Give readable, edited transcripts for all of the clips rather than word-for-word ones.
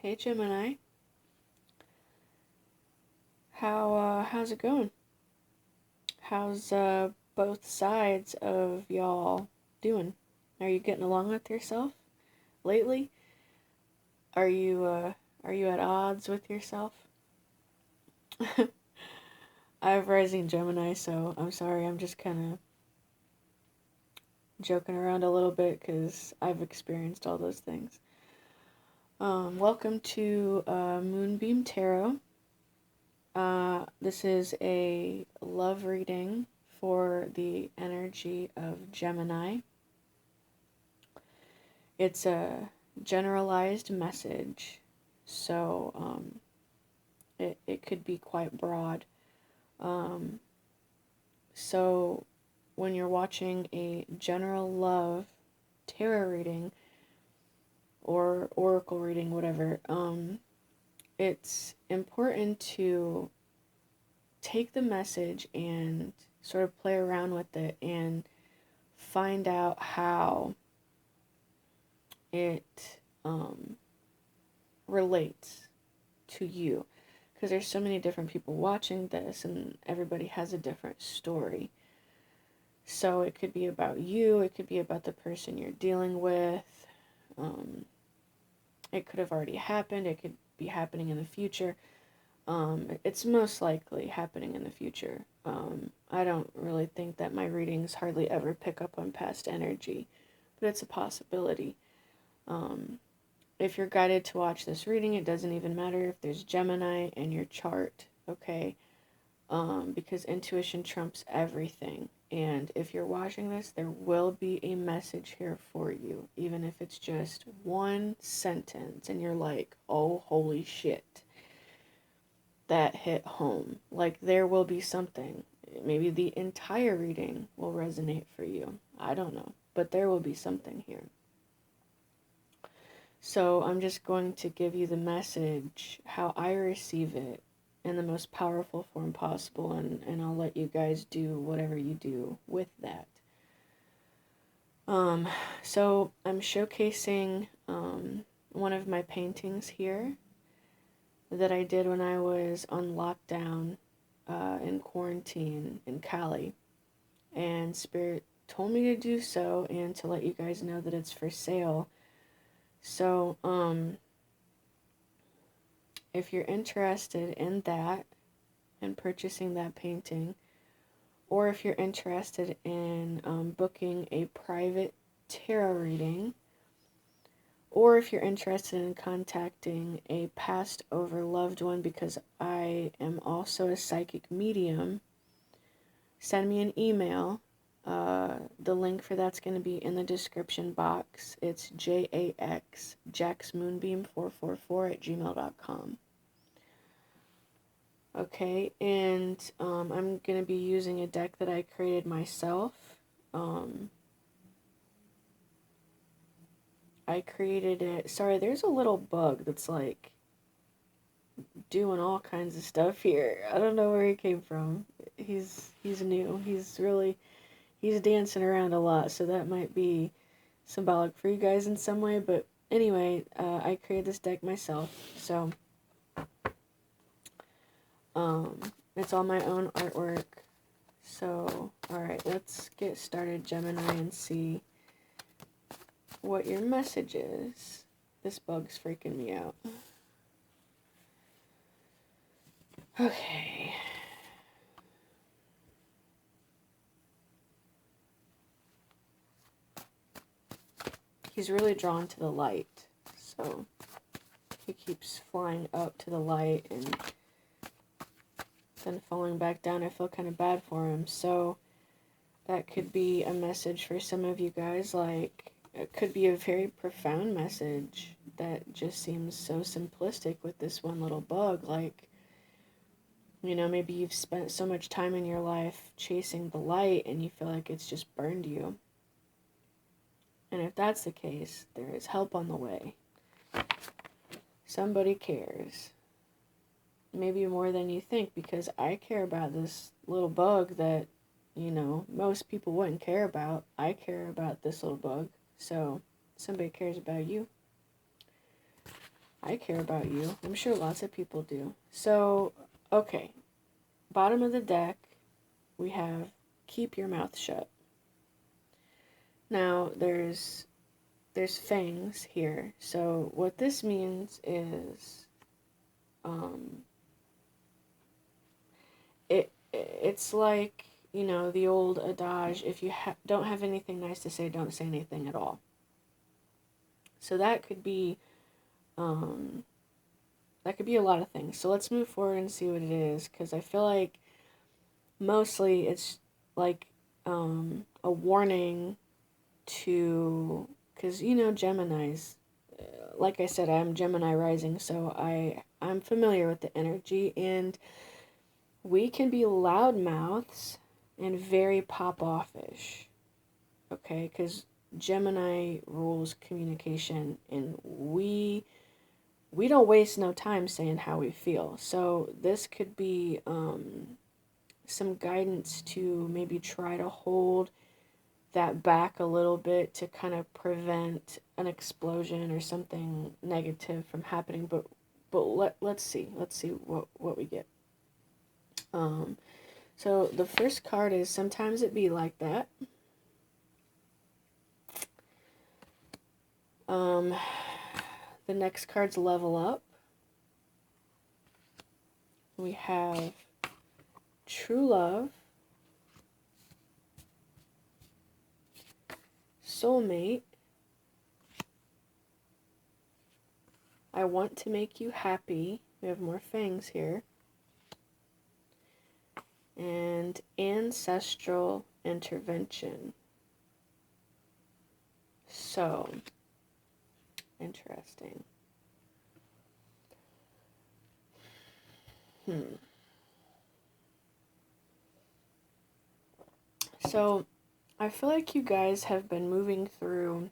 Hey Gemini, how's it going? How's both sides of y'all doing? Are you getting along with yourself lately? Are you at odds with yourself? I have rising Gemini, so I'm sorry. I'm just kind of joking around a little bit because I've experienced all those things. Welcome to Moonbeam Tarot. This is a love reading for the energy of Gemini. It's a generalized message, so it could be quite broad. So when you're watching a general love tarot reading or oracle reading, whatever, it's important to take the message and sort of play around with it and find out how it relates to you, because there's so many different people watching this and everybody has a different story. So it could be about you, it could be about the person you're dealing with, it could have already happened, it could be happening in the future. It's most likely happening in the future. I don't really think that my readings hardly ever pick up on past energy, but it's a possibility. If you're guided to watch this reading, it doesn't even matter if there's Gemini in your chart, okay? Because intuition trumps everything. And if you're watching this, there will be a message here for you, even if it's just one sentence and you're like, oh, holy shit, that hit home. Like, there will be something. Maybe the entire reading will resonate for you. I don't know, but there will be something here. So I'm just going to give you the message, how I receive it, in the most powerful form possible, and I'll let you guys do whatever you do with that. So I'm showcasing one of my paintings here that I did when I was on lockdown in quarantine in Cali, and Spirit told me to do so and to let you guys know that it's for sale. So if you're interested in that and purchasing that painting, or if you're interested in booking a private tarot reading, or if you're interested in contacting a passed over loved one, because I am also a psychic medium, send me an email. The link for that's going to be in the description box. It's jaxmoonbeam444@gmail.com. Okay, and I'm going to be using a deck that I created myself. I created it. Sorry, there's a little bug that's like doing all kinds of stuff here. I don't know where he came from. He's new. He's dancing around a lot, so that might be symbolic for you guys in some way. But anyway, I created this deck myself, so it's all my own artwork. So, alright, let's get started, Gemini, and see what your message is. This bug's freaking me out. Okay. He's really drawn to the light, so he keeps flying up to the light and then falling back down. I feel kind of bad for him, so that could be a message for some of you guys. Like, it could be a very profound message that just seems so simplistic with this one little bug. Like, you know, maybe you've spent so much time in your life chasing the light and you feel like it's just burned you. And if that's the case, there is help on the way. Somebody cares. Maybe more than you think, because I care about this little bug that, you know, most people wouldn't care about. I care about this little bug. So, somebody cares about you. I care about you. I'm sure lots of people do. So, okay. Bottom of the deck, we have keep your mouth shut. Now, there's fangs here. So, what this means is it's like, you know, the old adage, if you don't have anything nice to say, don't say anything at all. So that could be a lot of things. So let's move forward and see what it is, because I feel like mostly it's like a warning to, because, you know, Geminis, like I said, I'm Gemini rising, so I'm familiar with the energy, and we can be loudmouths and very pop-offish, okay? Because Gemini rules communication, and we don't waste no time saying how we feel. So this could be some guidance to maybe try to hold that back a little bit to kind of prevent an explosion or something negative from happening. But let's see what we get. So the first card is sometimes it be like that. The next card's level up. We have true love, soulmate, I want to make you happy. We have more fangs here. And ancestral intervention. So, interesting. So, I feel like you guys have been moving through,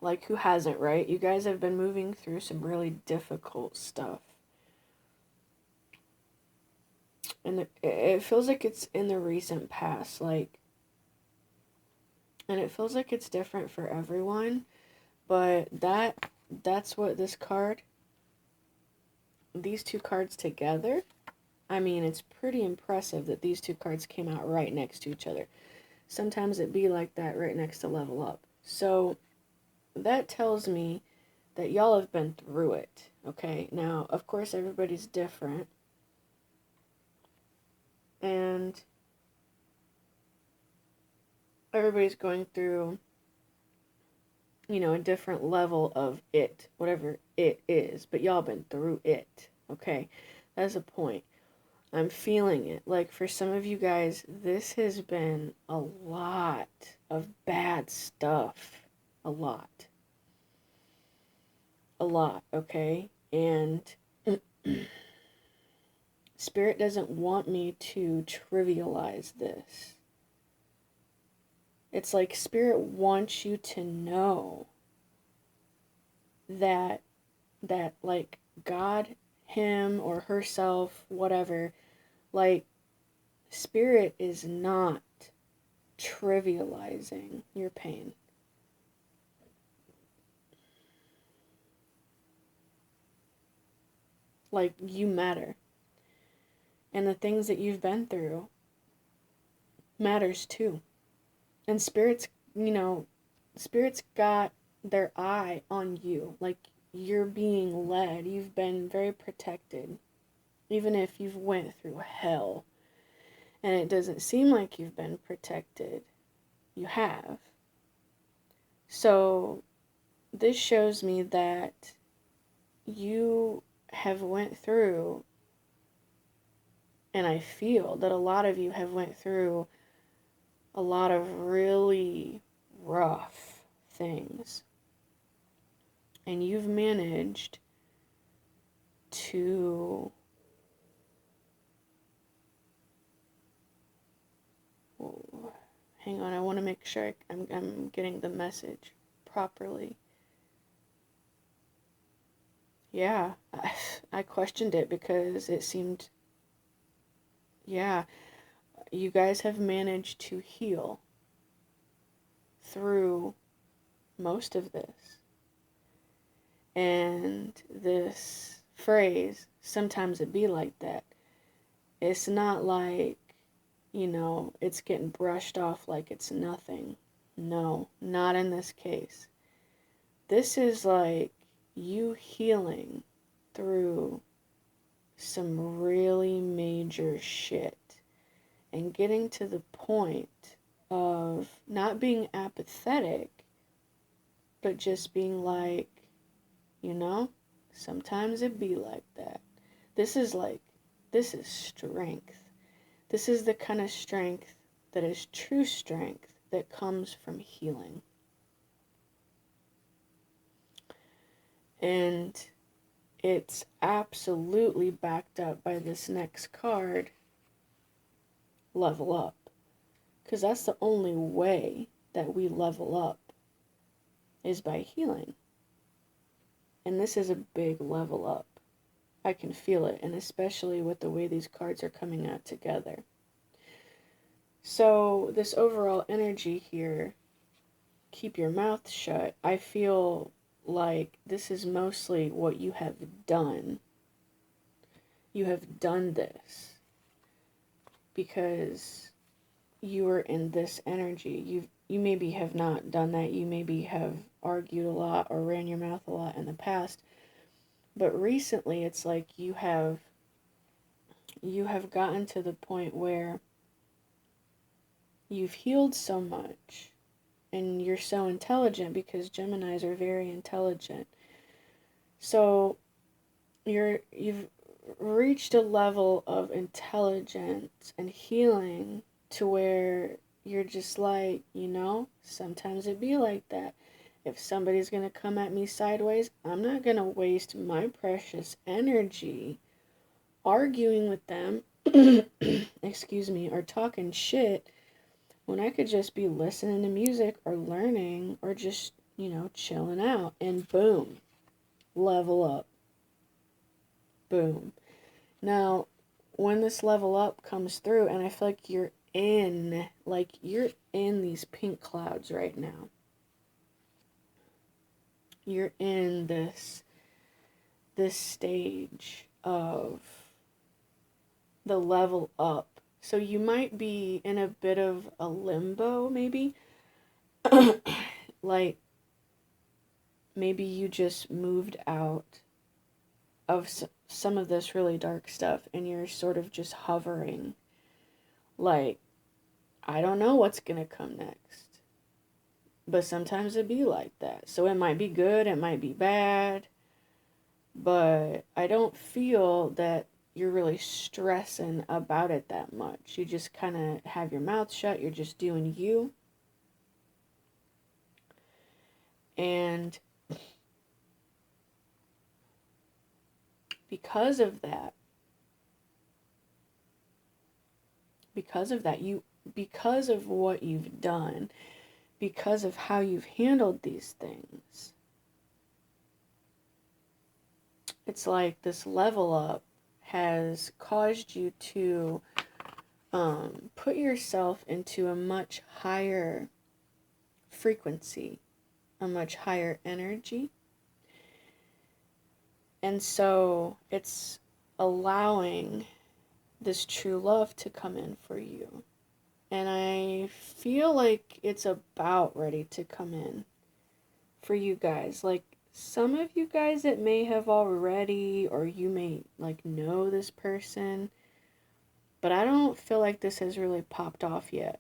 like, who hasn't, right? You guys have been moving through some really difficult stuff. And it feels like it's in the recent past, like, and it feels like it's different for everyone, but that's what this card, these two cards together, I mean, it's pretty impressive that these two cards came out right next to each other. Sometimes it be like that right next to level up. So that tells me that y'all have been through it, okay? Now, of course, everybody's different. And everybody's going through, you know, a different level of it, whatever it is. But y'all been through it, okay? That's a point. I'm feeling it. Like, for some of you guys, this has been a lot of bad stuff. A lot. A lot, okay? And Spirit doesn't want me to trivialize this. It's like Spirit wants you to know that like God, him or herself, whatever, like Spirit is not trivializing your pain. Like, you matter. And the things that you've been through matters too. And Spirit's, you know, Spirit's got their eye on you. Like, you're being led. You've been very protected. Even if you've went through hell. And it doesn't seem like you've been protected. You have. So, this shows me that you have went through, and I feel that a lot of you have went through a lot of really rough things. And you've managed to hang on, I want to make sure I'm getting the message properly. Yeah, I questioned it because it seemed, yeah, you guys have managed to heal through most of this. And this phrase, sometimes it be like that, it's not like, it's getting brushed off like it's nothing. No, not in this case. This is like you healing through some really major shit and getting to the point of not being apathetic, but just being like, sometimes it be like that. This is strength. This is the kind of strength that is true strength that comes from healing. And it's absolutely backed up by this next card, level up. Because that's the only way that we level up, is by healing. And this is a big level up. I can feel it, and especially with the way these cards are coming out together. So this overall energy here, keep your mouth shut, I feel like this is mostly what you have done. You have done this because you are in this energy. You maybe have not done that. You maybe have argued a lot or ran your mouth a lot in the past. But recently it's like you have gotten to the point where you've healed so much, and you're so intelligent, because Geminis are very intelligent. So you've reached a level of intelligence and healing to where you're just like, sometimes it be like that. If somebody's going to come at me sideways, I'm not going to waste my precious energy arguing with them, excuse me, or talking shit, when I could just be listening to music or learning or just, chilling out. And boom, level up. Boom. Now, when this level up comes through, and I feel like you're in these pink clouds right now. You're in this stage of the level up. So you might be in a bit of a limbo, maybe. Like, maybe you just moved out of some of this really dark stuff, and you're sort of just hovering. Like, I don't know what's gonna come next. But sometimes it be like that. So it might be good, it might be bad. But I don't feel that you're really stressing about it that much. You just kind of have your mouth shut. You're just doing you. And because of that, because of what you've done, because of how you've handled these things, it's like this level up has caused you to put yourself into a much higher frequency, a much higher energy. And so it's allowing this true love to come in for you. And I feel like it's about ready to come in for you guys. Like, some of you guys, it may have already, or you may know this person, but I don't feel like this has really popped off yet.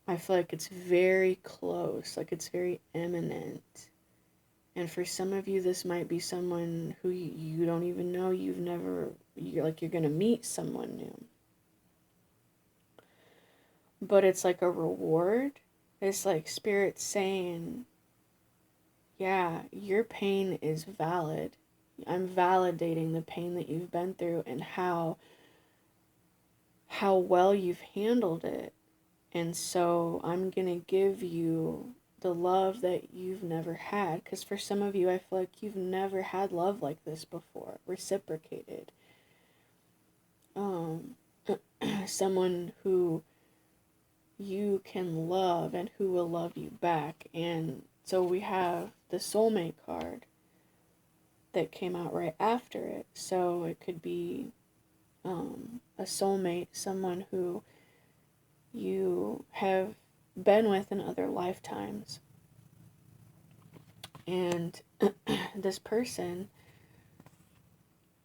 I feel like it's very close, like it's very imminent. And for some of you, this might be someone who you don't even know. You're going to meet someone new. But it's like a reward. It's like Spirit saying, yeah, your pain is valid. I'm validating the pain that you've been through and how well you've handled it. And so I'm going to give you the love that you've never had. Because for some of you, I feel like you've never had love like this before, reciprocated. Someone who you can love and who will love you back. And so we have the soulmate card, that came out right after it. So it could be a soulmate, someone who you have been with in other lifetimes. And this person,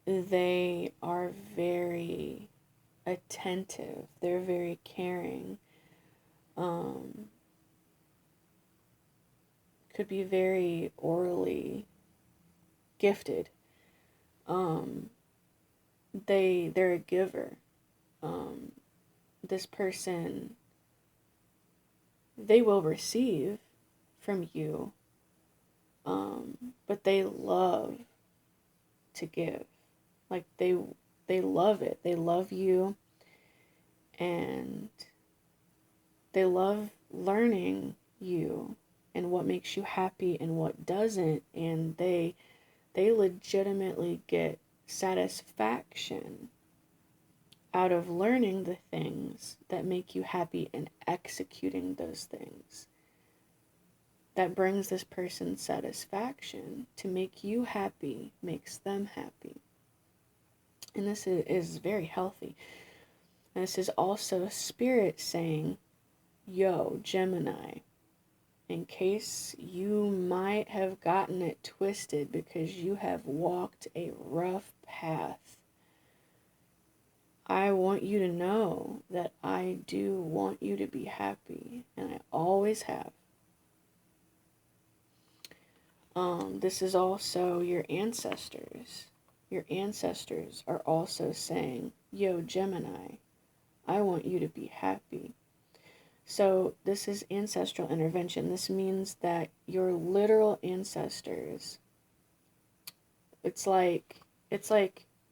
they are very attentive, they're very caring, could be very orally gifted. They're a giver. This person, they will receive from you, but they love to give. Like they love it. They love you, and they love learning you and what makes you happy and what doesn't, and they legitimately get satisfaction out of learning the things that make you happy and executing those things. That brings this person satisfaction. To make you happy makes them happy. And this is very healthy. And this is also spirit saying, yo, Gemini, in case you might have gotten it twisted because you have walked a rough path, I want you to know that I do want you to be happy, and I always have. This is also your ancestors. Your ancestors are also saying, yo, Gemini, I want you to be happy. So this is ancestral intervention. This means that your literal ancestors, it's like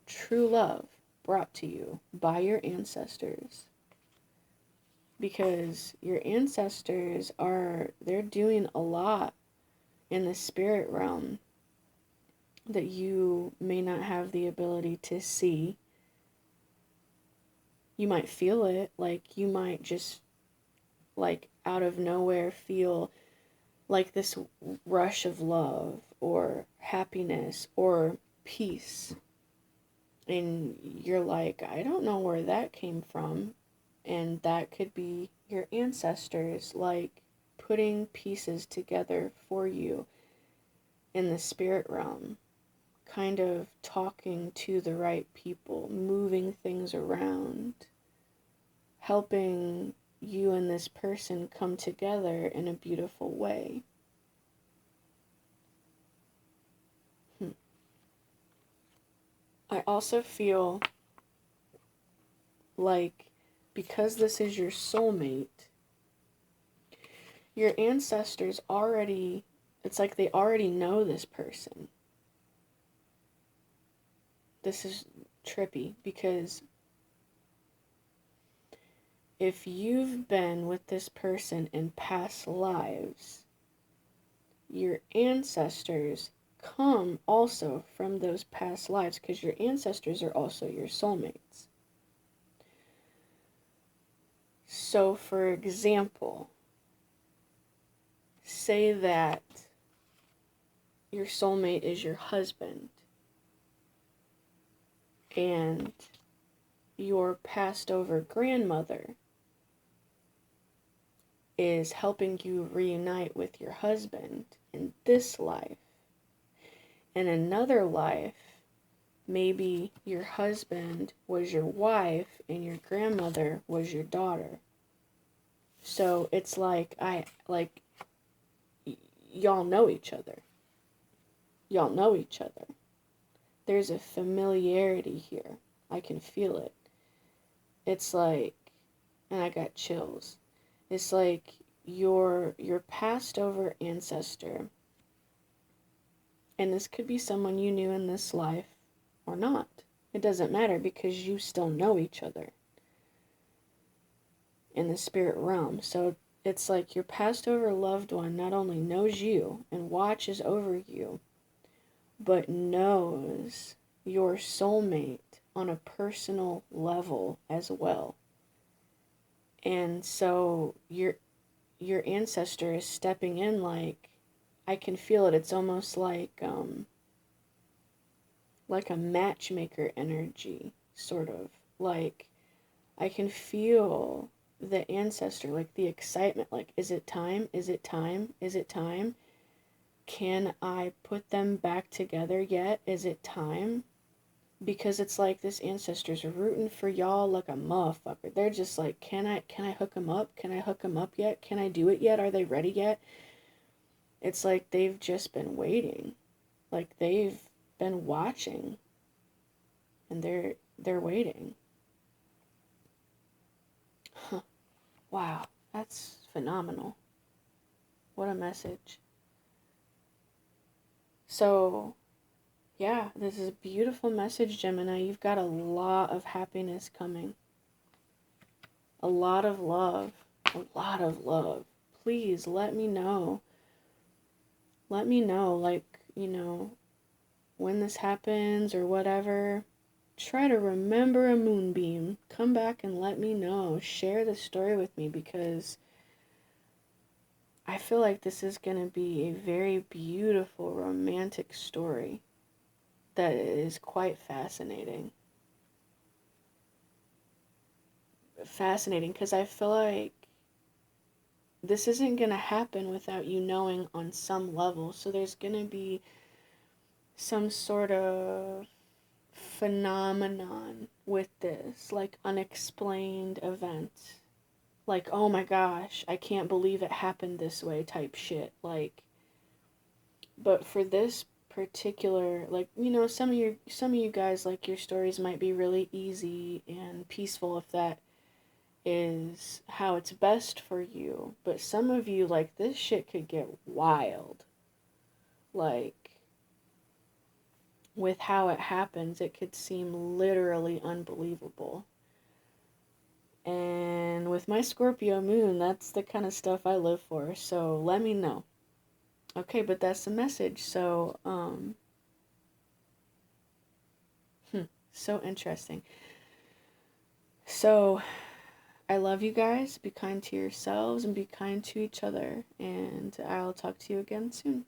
true love brought to you by your ancestors. Because your ancestors they're doing a lot in the spirit realm that you may not have the ability to see. You might feel it, like you might just like out of nowhere feel like this rush of love or happiness or peace. And you're like, I don't know where that came from. And that could be your ancestors, like putting pieces together for you in the spirit realm, kind of talking to the right people, moving things around, helping you and this person come together in a beautiful way. I also feel like because this is your soulmate, your ancestors already, it's like they already know this person. This is trippy because if you've been with this person in past lives, your ancestors come also from those past lives because your ancestors are also your soulmates. So, for example, say that your soulmate is your husband and your passed over grandmother is helping you reunite with your husband in this life. In another life, maybe your husband was your wife and your grandmother was your daughter. So it's like y'all know each other. Y'all know each other. There's a familiarity here. I can feel it. It's like, and I got chills. It's like your passed over ancestor, and this could be someone you knew in this life or not. It doesn't matter because you still know each other in the spirit realm. So it's like your passed over loved one not only knows you and watches over you, but knows your soulmate on a personal level as well. And so your ancestor is stepping in like, I can feel it. It's almost like like a matchmaker energy, sort of. Like, I can feel the ancestor, like the excitement, like, is it time? Is it time? Is it time? Can I put them back together yet? Is it time? Because it's like this ancestor's rooting for y'all like a motherfucker. They're just like, can I hook them up? Can I hook them up yet? Can I do it yet? Are they ready yet? It's like they've just been waiting. Like they've been watching and they're waiting. Huh. Wow, that's phenomenal. What a message. So, yeah, this is a beautiful message, Gemini. You've got a lot of happiness coming. A lot of love. A lot of love. Please let me know. Let me know, like, when this happens or whatever. Try to remember a moonbeam. Come back and let me know. Share the story with me because I feel like this is going to be a very beautiful romantic story that is quite fascinating. Fascinating because I feel like this isn't going to happen without you knowing on some level. So there's going to be some sort of phenomenon with this, like unexplained event. Like, oh my gosh, I can't believe it happened this way type shit. Like, but for this particular, like, some of you guys, like, your stories might be really easy and peaceful if that is how it's best for you. But some of you, like, this shit could get wild. Like, with how it happens, it could seem literally unbelievable. And with my Scorpio moon, that's the kind of stuff I live for. So let me know. Okay, but that's the message. So, so interesting. So, I love you guys. Be kind to yourselves and be kind to each other. And I'll talk to you again soon.